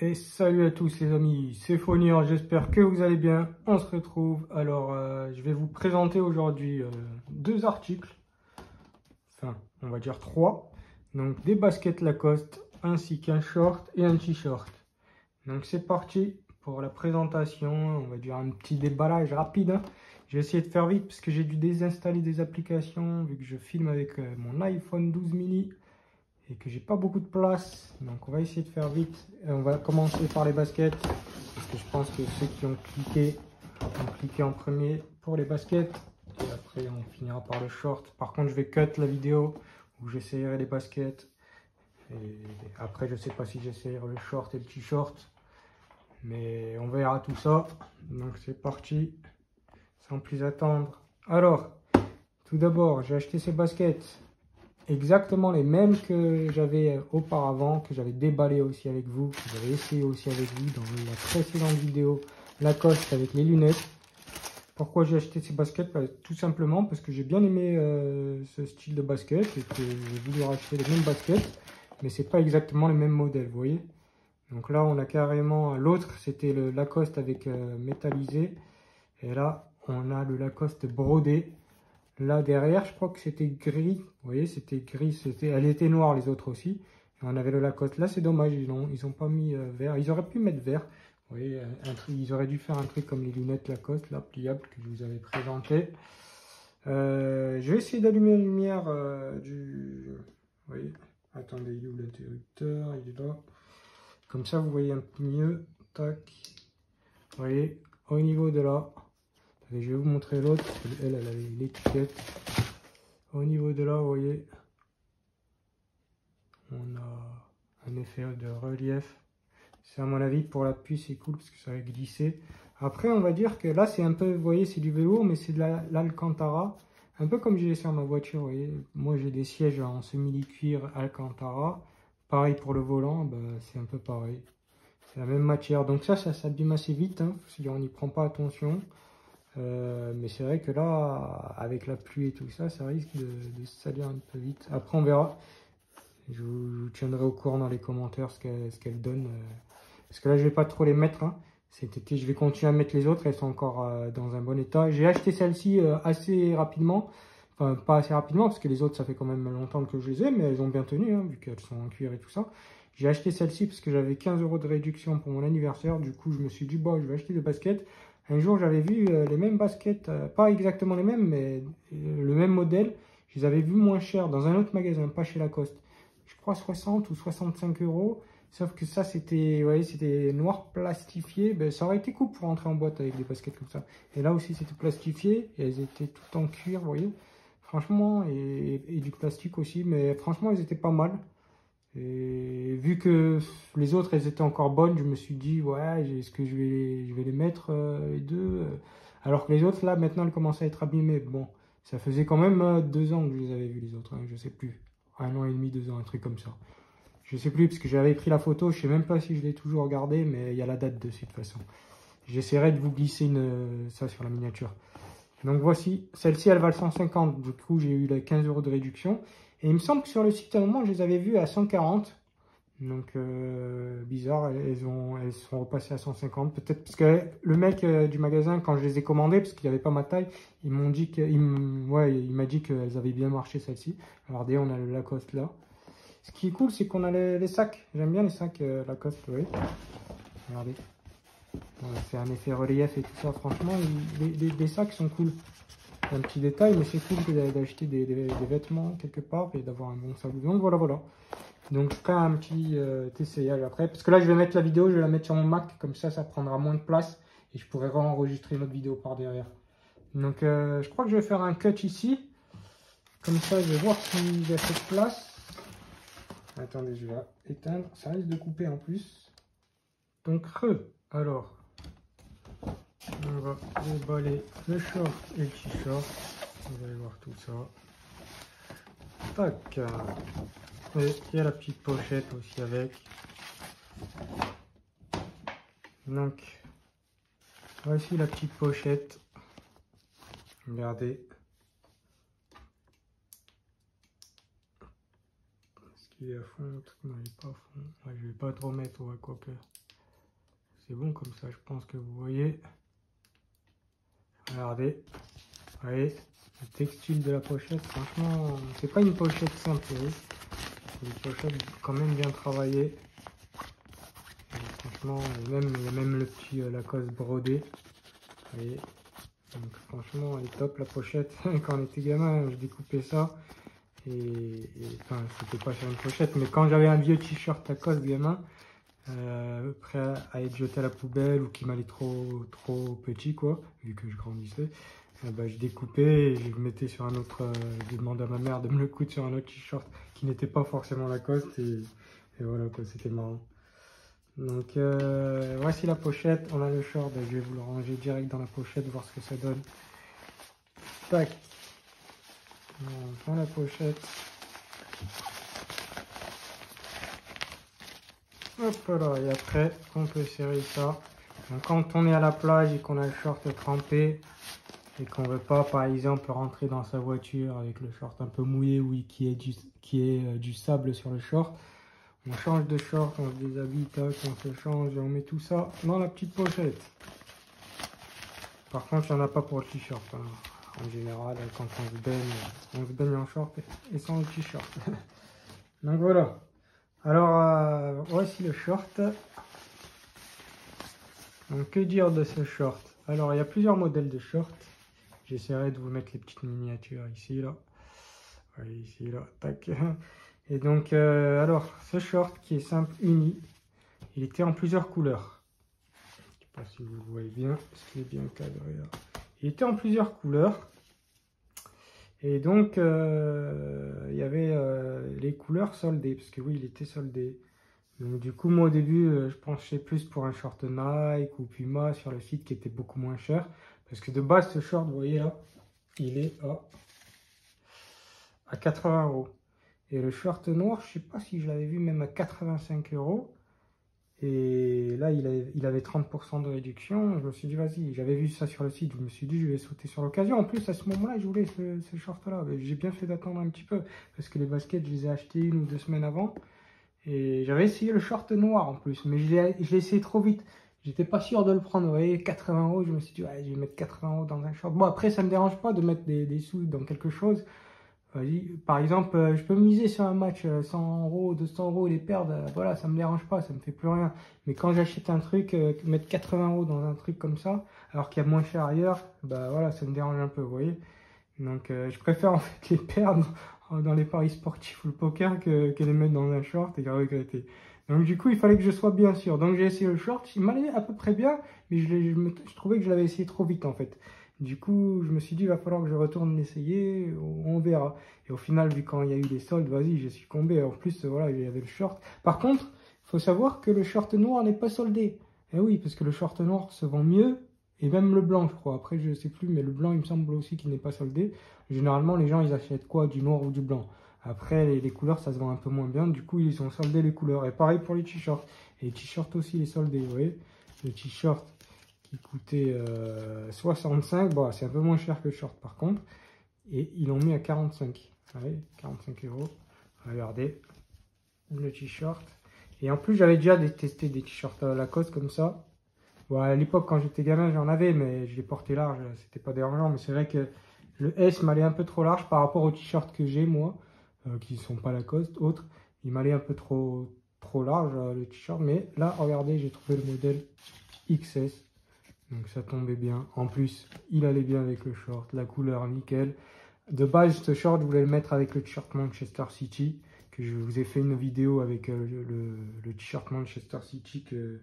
Et salut à tous les amis, c'est Fonir, j'espère que vous allez bien. On se retrouve. Alors, je vais vous présenter aujourd'hui deux articles, enfin, on va dire trois. Donc, des baskets Lacoste, ainsi qu'un short et un t-shirt. Donc, c'est parti pour la présentation. On va dire un petit déballage rapide, hein. Je vais essayer de faire vite parce que j'ai dû désinstaller des applications vu que je filme avec mon iPhone 12 mini. Et que j'ai pas beaucoup de place, donc on va essayer de faire vite. Et on va commencer par les baskets parce que je pense que ceux qui ont cliqué en premier pour les baskets et après on finira par le short. Par contre je vais cut la vidéo où j'essayerai les baskets et après je sais pas si j'essayerai le short et le t-shirt, mais on verra tout ça. Donc c'est parti sans plus attendre. Alors tout d'abord j'ai acheté ces baskets exactement les mêmes que j'avais auparavant, que j'avais déballé aussi avec vous, que j'avais essayé aussi avec vous dans la précédente vidéo Lacoste avec les lunettes. Pourquoi j'ai acheté ces baskets? Tout simplement parce que j'ai bien aimé ce style de basket et que j'ai voulu racheter les mêmes baskets, mais c'est pas exactement les mêmes modèles, vous voyez. Donc là on a carrément, l'autre c'était le Lacoste avec métallisé, et là on a le Lacoste brodé. Là derrière, je crois que c'était gris. Vous voyez, c'était gris. Elle était noire les autres aussi. Et on avait le Lacoste. Là, c'est dommage, ils ont pas mis vert. Ils auraient pu mettre vert. Vous voyez, ils auraient dû faire un truc comme les lunettes Lacoste, là, pliables, que je vous avais présenté. Je vais essayer d'allumer la lumière du... Vous voyez, attendez, il est où l'interrupteur? Il est là. Comme ça, vous voyez un peu mieux. Tac. Vous voyez, au niveau de là. Je vais vous montrer l'autre, elle a l'étiquette. Au niveau de là, vous voyez, on a un effet de relief. C'est à mon avis, pour l'appui, c'est cool parce que ça va glisser. Après, on va dire que là, c'est un peu, vous voyez, c'est du velours, mais c'est de l'Alcantara. Un peu comme j'ai sur ma voiture, vous voyez. Moi, j'ai des sièges en semi-cuir Alcantara. Pareil pour le volant, bah, c'est un peu pareil. C'est la même matière. Donc ça s'abîme assez vite, hein, si on n'y prend pas attention. Mais c'est vrai que là, avec la pluie et tout ça, ça risque de se salir un peu vite. Après, on verra. Je vous tiendrai au courant dans les commentaires ce qu'elle donne. Parce que là, je vais pas trop les mettre, hein. Cet été, je vais continuer à mettre les autres. Elles sont encore dans un bon état. J'ai acheté celle-ci assez rapidement. Enfin, pas assez rapidement, parce que les autres, ça fait quand même longtemps que je les ai. Mais elles ont bien tenu, hein, vu qu'elles sont en cuir et tout ça. J'ai acheté celle-ci parce que j'avais 15 € de réduction pour mon anniversaire. Du coup, je me suis dit, bon, je vais acheter des baskets. Un jour, j'avais vu les mêmes baskets, pas exactement les mêmes, mais le même modèle. Je les avais vus moins cher dans un autre magasin, pas chez Lacoste. Je crois 60 ou 65 €. Sauf que ça, c'était, vous voyez, c'était noir plastifié. Ben, ça aurait été cool pour rentrer en boîte avec des baskets comme ça. Et là aussi, c'était plastifié. Et elles étaient toutes en cuir, vous voyez. Franchement, et du plastique aussi. Mais franchement, elles étaient pas mal. Et vu que les autres, elles étaient encore bonnes, je me suis dit, ouais, est-ce que je vais les mettre les deux? Alors que les autres, là, maintenant, elles commencent à être abîmées. Bon, ça faisait quand même 2 ans que je les avais vues, les autres, hein, je sais plus. 1 an et demi, 2 ans, un truc comme ça. Je sais plus, parce que j'avais pris la photo, je sais même pas si je l'ai toujours regardée, mais il y a la date dessus de toute façon. J'essaierai de vous glisser ça sur la miniature. Donc voici, celle-ci, elle valent 150, du coup, j'ai eu les 15 € de réduction. Et il me semble que sur le site, à un moment, je les avais vues à 140. Donc, bizarre, elles sont repassées à 150. Peut-être parce que le mec du magasin, quand je les ai commandées, parce qu'il n'y avait pas ma taille, ils m'ont dit ouais, il m'a dit qu'elles avaient bien marché, celles-ci. Regardez, on a le Lacoste là. Ce qui est cool, c'est qu'on a les sacs. J'aime bien les sacs Lacoste, vous voyez. Regardez. C'est un effet relief et tout ça. Franchement, les sacs sont cool. Un petit détail, mais c'est cool d'acheter des vêtements quelque part et d'avoir un bon sac. Donc voilà. Donc je ferai un petit essayage après. Parce que là, je vais mettre la vidéo, je vais la mettre sur mon Mac. Comme ça prendra moins de place. Et je pourrai enregistrer une autre vidéo par derrière. Donc je crois que je vais faire un cut ici. Comme ça, je vais voir si j'ai assez de place. Attendez, je vais éteindre. Ça risque de couper en plus. Donc alors, on va déballer le short et le t-shirt. Vous allez voir tout ça. Tac. Et il y a la petite pochette aussi avec. Donc, voici la petite pochette. Regardez. Est-ce qu'il est à fond? Non, il n'est pas à fond. Ouais, je vais pas trop mettre, ouais, quoi que. c'est bon comme ça, je pense que vous voyez. Regardez, vous voyez, le textile de la pochette, franchement, c'est pas une pochette simple, vous voyez. C'est une pochette quand même bien travaillée. Et franchement, il y a même le petit Lacoste brodé, vous voyez. Donc franchement, elle est top la pochette. Quand on était gamin, je découpais ça. Enfin, c'était pas sur une pochette, mais quand j'avais un vieux t-shirt Lacoste gamin, prêt à être jeté à la poubelle ou qui m'allait trop petit, quoi, vu que je grandissais, bah, je découpais et je le mettais sur un autre. Je demandais à ma mère de me le coudre sur un autre t-shirt qui n'était pas forcément Lacoste. Et voilà, quoi, c'était marrant. Donc voici la pochette, on a le short, je vais vous le ranger direct dans la pochette, voir ce que ça donne. Tac, on prend la pochette. Hop là, et après on peut serrer ça. Donc quand on est à la plage et qu'on a le short trempé et qu'on veut pas par exemple rentrer dans sa voiture avec le short un peu mouillé ou qui est du sable sur le short, on change de short, on se déshabille, tac, on se change et on met tout ça dans la petite pochette. Par contre, il n'y en a pas pour le t-shirt. Hein. En général, quand on se baigne en short et sans le t-shirt. Donc voilà. Alors, voici le short. Donc, que dire de ce short? Alors, il y a plusieurs modèles de shorts. J'essaierai de vous mettre les petites miniatures ici, là. Allez, ici, là. Tac. Et donc, alors, ce short qui est simple, uni, il était en plusieurs couleurs. Je ne sais pas si vous le voyez bien, est-ce qu'il est bien cadré là. Il était en plusieurs couleurs. Et donc, il y avait les couleurs soldées, parce que oui, il était soldé. Donc du coup, moi au début, je penchais plus pour un short Nike ou Puma sur le site qui était beaucoup moins cher. Parce que de base, ce short, vous voyez là, il est à 80 €. Et le short noir, je sais pas si je l'avais vu même à 85 €. Et là, il avait 30% de réduction. Je me suis dit, vas-y, j'avais vu ça sur le site. Je me suis dit, je vais sauter sur l'occasion. En plus, à ce moment-là, je voulais ce short-là. J'ai bien fait d'attendre un petit peu. Parce que les baskets, je les ai achetés 1 ou 2 semaines avant. Et j'avais essayé le short noir en plus. Mais je l'ai essayé trop vite. J'étais pas sûr de le prendre. Vous voyez, 80 €. Je me suis dit, ouais, je vais mettre 80 € dans un short. Bon, après, ça me dérange pas de mettre des sous dans quelque chose. Par exemple, je peux miser sur un match 100 €, 200 € et les perdre, voilà, ça me dérange pas, ça me fait plus rien. Mais quand j'achète un truc, mettre 80 € dans un truc comme ça, alors qu'il y a moins cher ailleurs, bah voilà, ça me dérange un peu, vous voyez. Donc je préfère en fait les perdre dans les paris sportifs ou le poker que les mettre dans un short et regretter. Donc du coup, il fallait que je sois bien sûr. Donc j'ai essayé le short, il m'allait à peu près bien, mais je trouvais que je l'avais essayé trop vite en fait. Du coup, je me suis dit, il va falloir que je retourne l'essayer, on verra. Et au final, vu quand il y a eu les soldes, vas-y, j'ai succombé. En plus, voilà, il y avait le short. Par contre, il faut savoir que le short noir n'est pas soldé. Eh oui, parce que le short noir se vend mieux, et même le blanc, je crois. Après, je ne sais plus, mais le blanc, il me semble aussi qu'il n'est pas soldé. Généralement, les gens, ils achètent quoi? Du noir ou du blanc. Après, les couleurs, ça se vend un peu moins bien. Du coup, ils ont soldé les couleurs. Et pareil pour les t-shirts. Et les t-shirts aussi, les soldés, vous voyez. Le t-shirt qui coûtait 65, bon, c'est un peu moins cher que le short par contre, et ils l'ont mis à 45, ouais, 45 €. Regardez le t-shirt, et en plus j'avais déjà testé des t-shirts à Lacoste comme ça. Bon, à l'époque quand j'étais gamin j'en avais, mais je les portais large, c'était pas dérangeant, mais c'est vrai que le S m'allait un peu trop large par rapport aux t-shirts que j'ai moi, qui sont pas Lacoste, autres, il m'allait un peu trop large le t-shirt, mais là regardez, j'ai trouvé le modèle XS. Donc ça tombait bien. En plus, il allait bien avec le short, la couleur nickel. De base, ce short, je voulais le mettre avec le t-shirt Manchester City, que je vous ai fait une vidéo avec le t-shirt Manchester City que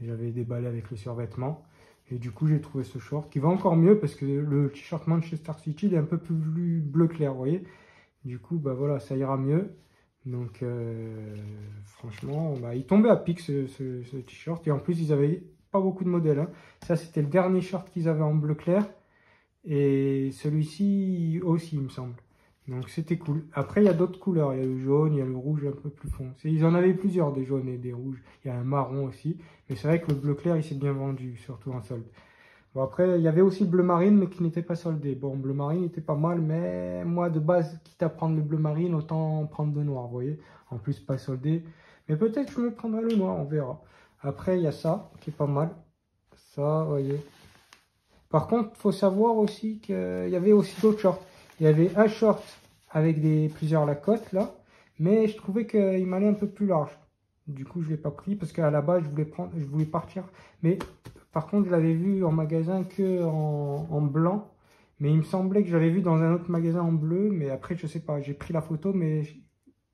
j'avais déballé avec le survêtement. Et du coup, j'ai trouvé ce short qui va encore mieux parce que le t-shirt Manchester City, il est un peu plus bleu clair, vous voyez. Du coup, bah voilà, ça ira mieux. Donc, franchement, bah, il tombait à pic ce t-shirt. Et en plus, ils avaient pas beaucoup de modèles. Hein. Ça, c'était le dernier short qu'ils avaient en bleu clair. Et celui-ci aussi, il me semble. Donc, c'était cool. Après, il y a d'autres couleurs. Il y a le jaune, il y a le rouge un peu plus foncé. Ils en avaient plusieurs, des jaunes et des rouges. Il y a un marron aussi. Mais c'est vrai que le bleu clair, il s'est bien vendu, surtout en solde. Bon, après, il y avait aussi le bleu marine, mais qui n'était pas soldé. Bon, bleu marine était pas mal, mais moi, de base, quitte à prendre le bleu marine, autant prendre le noir, vous voyez. En plus, pas soldé. Mais peut-être que je me prendrai le noir, on verra. Après, il y a ça qui est pas mal. Ça, vous voyez. Par contre, il faut savoir aussi qu'il y avait aussi d'autres shorts. Il y avait un short avec plusieurs Lacoste là, mais je trouvais qu'il m'allait un peu plus large. Du coup, je ne l'ai pas pris parce qu'à la base, je voulais partir. Mais par contre, je l'avais vu en magasin que en blanc. Mais il me semblait que j'avais vu dans un autre magasin en bleu. Mais après, je sais pas, j'ai pris la photo, mais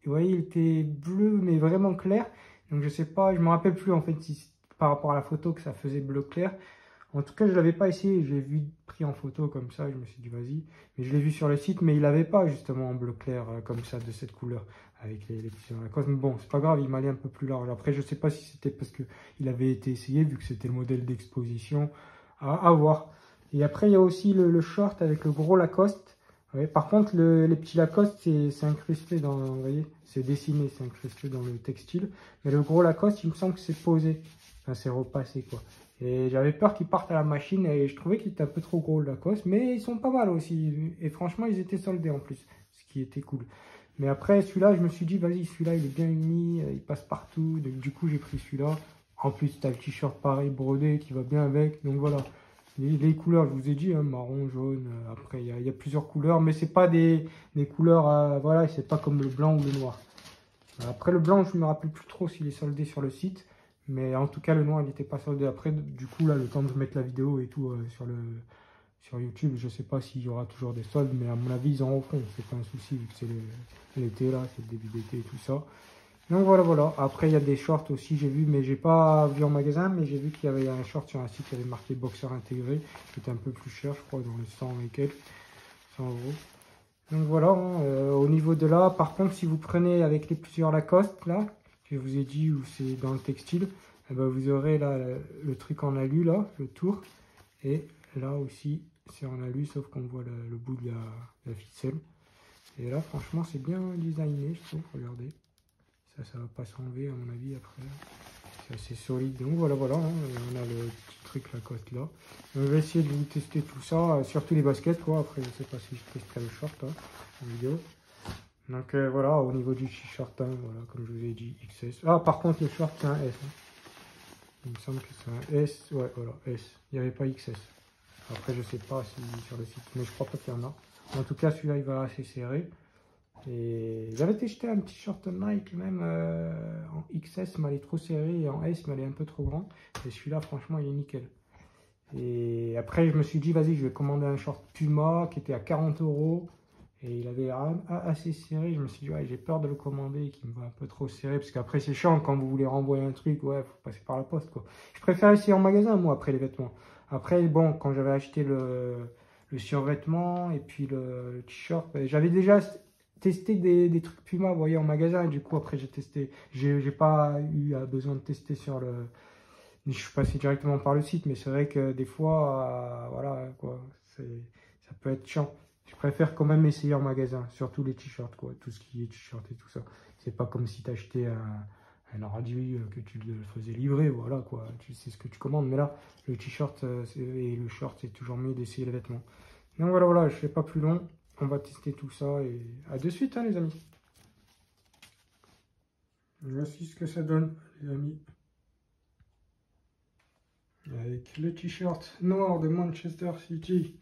vous voyez, il était bleu, mais vraiment clair. Donc je sais pas, je me rappelle plus en fait si par rapport à la photo que ça faisait bleu clair. En tout cas, je ne l'avais pas essayé, je l'ai vu pris en photo comme ça, je me suis dit vas-y. Mais je l'ai vu sur le site, mais il n'avait pas justement en bleu clair comme ça, de cette couleur, avec les petits Lacoste. Mais bon, c'est pas grave, il m'allait un peu plus large. Après, je ne sais pas si c'était parce qu'il avait été essayé, vu que c'était le modèle d'exposition, à voir. Et après, il y a aussi le short avec le gros Lacoste. Ouais, par contre, les petits Lacoste, c'est incrusté dans, vous voyez, c'est dessiné, c'est incrusté dans le textile. Mais le gros Lacoste, il me semble que c'est posé. Enfin, c'est repassé, quoi. Et j'avais peur qu'ils partent à la machine et je trouvais qu'il était un peu trop gros le Lacoste, mais ils sont pas mal aussi. Et franchement, ils étaient soldés en plus, ce qui était cool. Mais après, celui-là, je me suis dit, vas-y, celui-là, il est bien uni, il passe partout. Donc, du coup, j'ai pris celui-là. En plus, tu as le t-shirt pareil brodé qui va bien avec. Donc voilà, les couleurs, je vous ai dit, hein, marron, jaune. Après, il y a plusieurs couleurs, mais c'est pas des couleurs, voilà, c'est pas comme le blanc ou le noir. Après, le blanc, je me rappelle plus trop s'il est soldé sur le site. Mais en tout cas, le noir, il n'était pas soldé. Après, du coup, là, le temps de mettre la vidéo et tout sur YouTube, je ne sais pas s'il y aura toujours des soldes, mais à mon avis, ils en refont. C'est pas un souci, vu que c'est l'été, là, c'est le début d'été et tout ça. Donc voilà, voilà. Après, il y a des shorts aussi, j'ai vu, mais j'ai pas vu en magasin, mais j'ai vu qu'il y avait un short sur un site qui avait marqué boxeur intégré, qui était un peu plus cher, je crois, dans les 100 et quelques, 100 euros. Donc voilà, hein, au niveau de là, par contre, si vous prenez avec les plusieurs Lacoste, là, que je vous ai dit, où c'est dans le textile, eh ben, vous aurez là le truc en alu, là, le tour. Et là aussi, c'est en alu, sauf qu'on voit le bout de la ficelle. Et là, franchement, c'est bien designé, je trouve, regardez. Ça va pas s'enlever, à mon avis, après. C'est assez solide. Donc voilà, voilà, hein, on a le petit truc Lacoste là. On va essayer de vous tester tout ça, surtout les baskets, quoi. Après, je sais pas si je testerai le short hein, en vidéo. Donc voilà, au niveau du t-shirt, hein, voilà, comme je vous ai dit, XS. Ah, par contre, le short, c'est un S. Hein. Il me semble que c'est un S. Ouais, voilà, S. Il n'y avait pas XS. Après, je sais pas si sur le site, mais je crois pas qu'il y en a. En tout cas, celui-là, il va assez serré. Et j'avais testé un petit short Nike même en XS, mais il est trop serré, et en S, mais il est un peu trop grand. Et celui-là, franchement, il est nickel. Et après, je me suis dit, vas-y, je vais commander un short Puma qui était à 40 euros. Et il avait assez serré. Je me suis dit, ouais, j'ai peur de le commander, qu'il me va un peu trop serré. Parce qu'après, c'est chiant quand vous voulez renvoyer un truc. Ouais, faut passer par la poste, quoi. Je préfère essayer en magasin, moi, après les vêtements. Après, bon, quand j'avais acheté le survêtement et puis le t-shirt, ben, j'avais déjà testé des trucs Puma, vous voyez, en magasin. Et du coup, après, j'ai testé. J'ai pas eu besoin de tester sur le. Je suis passé directement par le site, mais c'est vrai que des fois, voilà, quoi, ça peut être chiant. Je préfère quand même essayer en magasin, surtout les t-shirts, quoi, tout ce qui est t-shirt et tout ça. C'est pas comme si tu achetais un ordi que tu le faisais livrer, voilà, quoi, tu sais ce que tu commandes. Mais là, le t-shirt et le short, c'est toujours mieux d'essayer les vêtements. Donc voilà, voilà, je fais pas plus long. On va tester tout ça et à de suite, hein, les amis. Voici ce que ça donne, les amis. Avec le t-shirt noir de Manchester City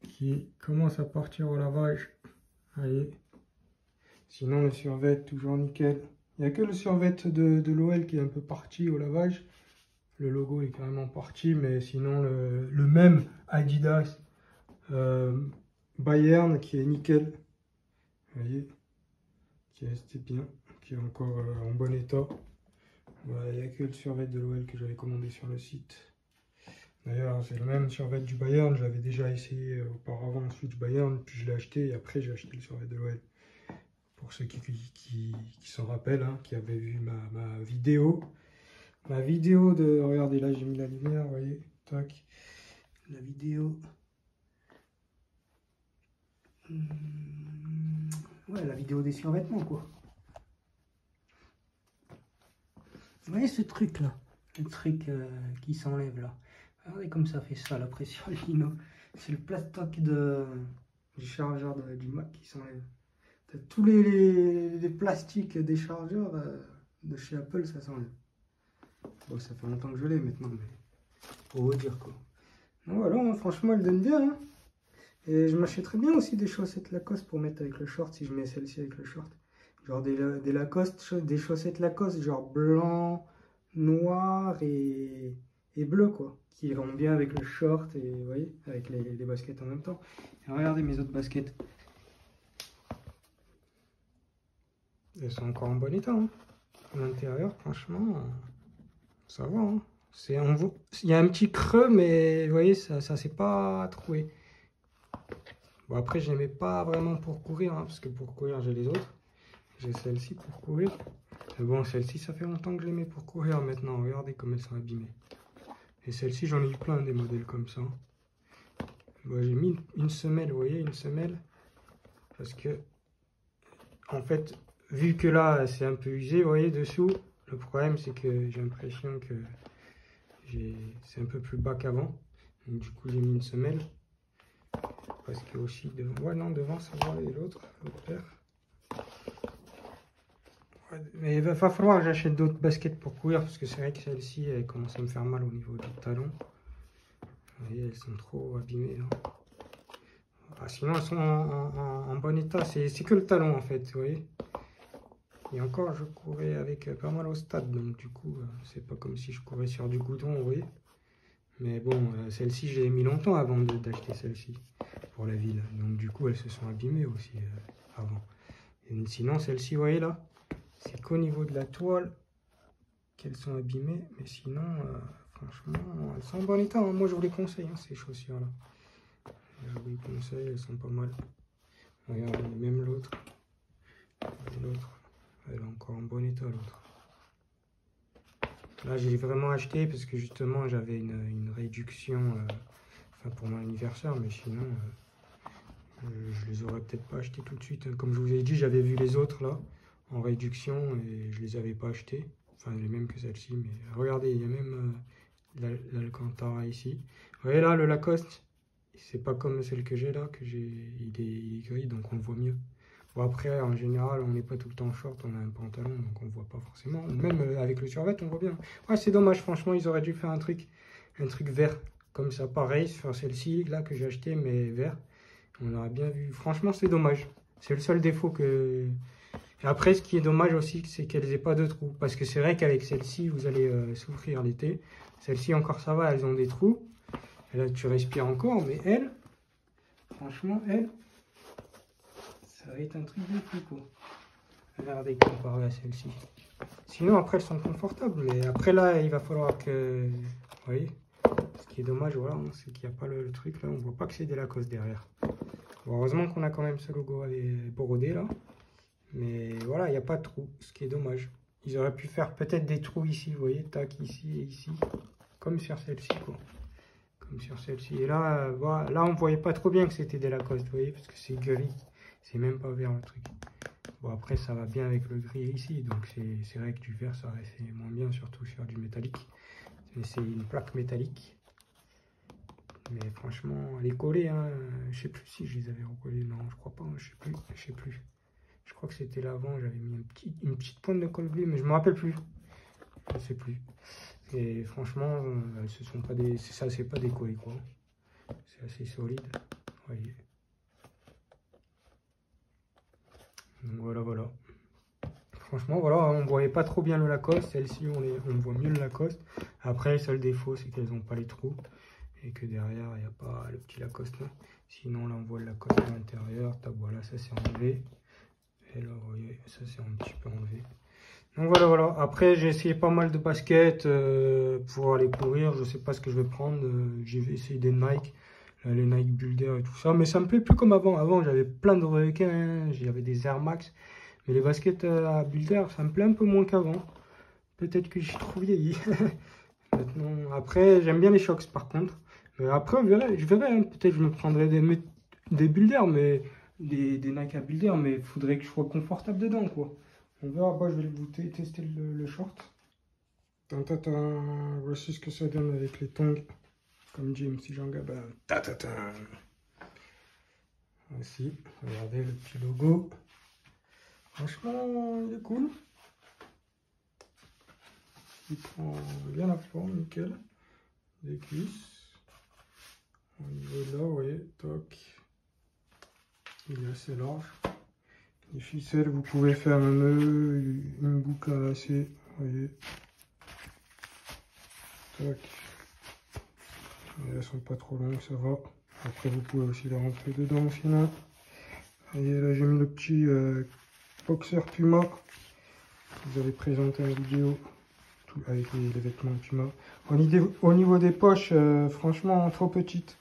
qui commence à partir au lavage. Voyez. Sinon le survêt toujours nickel. Il n'y a que le survêt de l'OL qui est un peu parti au lavage. Le logo est carrément parti, mais sinon le même Adidas Bayern qui est nickel. Vous voyez, qui est resté bien, qui est encore en bon état. Voilà, il n'y a que le survêt de l'OL que j'avais commandé sur le site. D'ailleurs, c'est le même survêt du Bayern. J'avais déjà essayé auparavant celui du Bayern, puis je l'ai acheté et après j'ai acheté le survêt de l'OL. Pour ceux qui s'en rappellent, hein, qui avaient vu ma vidéo. Ma vidéo de... Regardez, là j'ai mis la lumière, vous voyez. Tac. La vidéo. Ouais, la vidéo des survêtements, quoi. Vous voyez ce truc là, le truc qui s'enlève là. Regardez comme ça fait ça la pression lino. C'est le plastoc du chargeur du Mac qui s'enlève. Tous les plastiques des chargeurs de chez Apple, ça s'enlève. Bon, ça fait longtemps que je l'ai maintenant, mais pour vous dire quoi. Donc voilà, hein, franchement, elle donne bien. Hein. Et je m'achèterais bien aussi des chaussettes Lacoste pour mettre avec le short, si je mets celle-ci avec le short. Genre des Lacoste, des chaussettes Lacoste, genre blanc, noir et bleu, quoi. Qui iront bien avec le short et, vous voyez, avec les baskets en même temps. Et regardez mes autres baskets. Elles sont encore en bon état. Hein. À l'intérieur, franchement, ça va. Hein. Il y a un petit creux, mais vous voyez, ça s'est pas troué. Bon, après, je n'aimais pas vraiment pour courir, hein, parce que pour courir, j'ai les autres. J'ai celle-ci pour courir. Mais bon, celle-ci, ça fait longtemps que je les mets pour courir maintenant. Regardez comme elles sont abîmées. Et celle-ci, j'en ai eu plein des modèles comme ça. Bon, j'ai mis une semelle, vous voyez, une semelle. Parce que, en fait, vu que là, c'est un peu usé, vous voyez, dessous, le problème, c'est que j'ai l'impression que c'est un peu plus bas qu'avant. Donc, du coup, j'ai mis une semelle. Parce que aussi, devant, ouais, non, devant, ça va, et l'autre paire. Ouais, mais il va falloir que j'achète d'autres baskets pour courir, parce que c'est vrai que celle-ci, elle commence à me faire mal au niveau du talon. Vous voyez, elles sont trop abîmées, là. Ah, sinon, elles sont en bon état. C'est que le talon, en fait, vous voyez. Et encore, je courais avec pas mal au stade, donc du coup, c'est pas comme si je courais sur du goudron, vous voyez. Mais bon, celle-ci, j'ai mis longtemps avant d'acheter celle-ci pour la ville. Donc du coup, elles se sont abîmées aussi avant. Et sinon, celle-ci, vous voyez là, c'est qu'au niveau de la toile qu'elles sont abîmées. Mais sinon, franchement, elles sont en bon état. Hein. Moi, je vous les conseille, hein, ces chaussures-là. Je vous les conseille, elles sont pas mal. Regardez, même l'autre. L'autre, elle est encore en bon état, l'autre. Là, j'ai vraiment acheté parce que justement, j'avais une réduction enfin, pour mon anniversaire, mais sinon, je les aurais peut-être pas achetés tout de suite. Comme je vous ai dit, j'avais vu les autres là en réduction et je les avais pas achetés. Enfin, les mêmes que celle-ci, mais regardez, il y a même l'Alcantara ici. Vous voyez là, le Lacoste, c'est pas comme celle que j'ai là, il est gris, donc on le voit mieux. Bon, après, en général, on n'est pas tout le temps en short, on a un pantalon, donc on ne voit pas forcément. Même avec le survêt, on voit bien. Ouais, c'est dommage, franchement, ils auraient dû faire un truc vert, comme ça, pareil, sur celle-ci, là, que j'ai acheté, mais vert. On aurait bien vu. Franchement, c'est dommage. C'est le seul défaut que... Et après, ce qui est dommage aussi, c'est qu'elles n'aient pas de trous. Parce que c'est vrai qu'avec celle-ci, vous allez souffrir l'été. Celle-ci, encore, ça va, elles ont des trous. Et là, tu respires encore, mais elles, franchement, elles... Ça va être un truc de fou, quoi. Regardez comparé à celle-ci. Sinon, après, elles sont confortables. Mais après, là, il va falloir que... Vous voyez? Ce qui est dommage, voilà, c'est qu'il n'y a pas le truc, là. On ne voit pas que c'est des Lacoste derrière. Bon, heureusement qu'on a quand même ce logo brodé, là. Mais voilà, il n'y a pas de trou. Ce qui est dommage. Ils auraient pu faire peut-être des trous ici, vous voyez? Tac, ici et ici. Comme sur celle-ci, quoi. Comme sur celle-ci. Et là, voilà, là, on ne voyait pas trop bien que c'était des Lacoste, vous voyez? Parce que c'est gris. C'est même pas vert le truc. Bon, après, ça va bien avec le gris ici. Donc, c'est vrai que du vert, ça aurait fait moins bien, surtout sur du métallique. Mais c'est une plaque métallique. Mais franchement, elle est collée. Hein. Je sais plus si je les avais recollées. Non, je crois pas. Je sais plus. Je sais plus. Je crois que c'était l'avant. J'avais mis une petite pointe de colle bleue, mais je me rappelle plus. Je sais plus. Et franchement, ce sont pas des. Ça, c'est pas décollé, quoi. C'est assez solide. Vous voyez. Donc voilà, voilà. Franchement, voilà, on ne voyait pas trop bien le Lacoste. Celle-ci, on voit mieux le Lacoste. Après, le seul défaut, c'est qu'elles n'ont pas les trous. Et que derrière, il n'y a pas le petit Lacoste. Là. Sinon, là, on voit le Lacoste à l'intérieur. Voilà, ça c'est enlevé. Et là, vous voyez, ça c'est un petit peu enlevé. Donc voilà, voilà. Après, j'ai essayé pas mal de baskets pour aller courir. Je ne sais pas ce que je vais prendre. J'ai essayé des Nike. Les Nike Builder et tout ça. Mais ça me plaît plus comme avant. Avant, j'avais plein de requins. J'avais des Air Max. Mais les baskets à Builder, ça me plaît un peu moins qu'avant. Peut-être que j'ai trop vieilli. Maintenant, après, j'aime bien les Shox par contre. Mais après, je verrai. Hein. Peut-être que je me prendrai des Builder, mais des Nike à Builder. Mais il faudrait que je sois confortable dedans, quoi. On verra. Bah, je vais vous tester le short. Voici ce que ça donne avec les tongs. Comme James si j'en Gabin. Voici. Regardez le petit logo. Franchement, il est cool. qui prend bien la forme, nickel. Des cuisses. Au niveau de là, vous voyez, toc. Il est assez large. Les ficelles, vous pouvez faire un nœud, une boucle à lacer, vous voyez. Toc. Et elles sont pas trop longues, ça va. Après, vous pouvez aussi les rentrer dedans, sinon. Et là, j'ai mis le petit boxer Puma. Vous avez présenté une vidéo avec les vêtements Puma. Au niveau des poches, franchement, trop petites.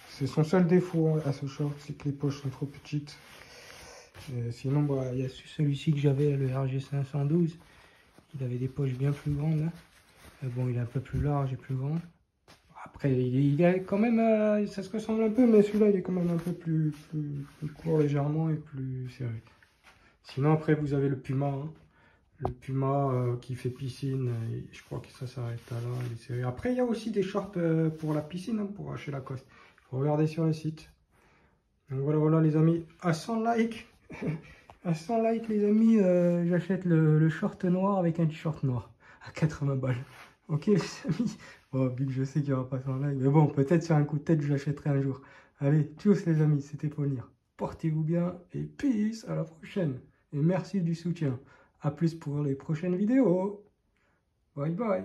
C'est son seul défaut à ce short, c'est que les poches sont trop petites. Et sinon, bah, il y a celui-ci que j'avais, le RG512. Il avait des poches bien plus grandes. Là. Bon, il est un peu plus large et plus grand. Après, il est quand même, ça se ressemble un peu, mais celui-là, il est quand même un peu plus court légèrement et plus serré. Sinon, après, vous avez le Puma. Hein. Le Puma qui fait piscine, et je crois que ça s'arrête là, il est serré. Après, il y a aussi des shorts pour la piscine, hein, pour chez Lacoste. Il faut regarder sur le site. Donc voilà les amis, à 100 likes, à 100 likes les amis, j'achète le short noir avec un t-shirt noir à 80 balles. Ok les amis, bon, vu que je sais qu'il n'y aura pas 100 likes, mais bon, peut-être sur un coup de tête, je l'achèterai un jour. Allez, tchuss les amis, c'était Ponir. Portez-vous bien et peace, à la prochaine. Et merci du soutien. A plus pour les prochaines vidéos. Bye bye.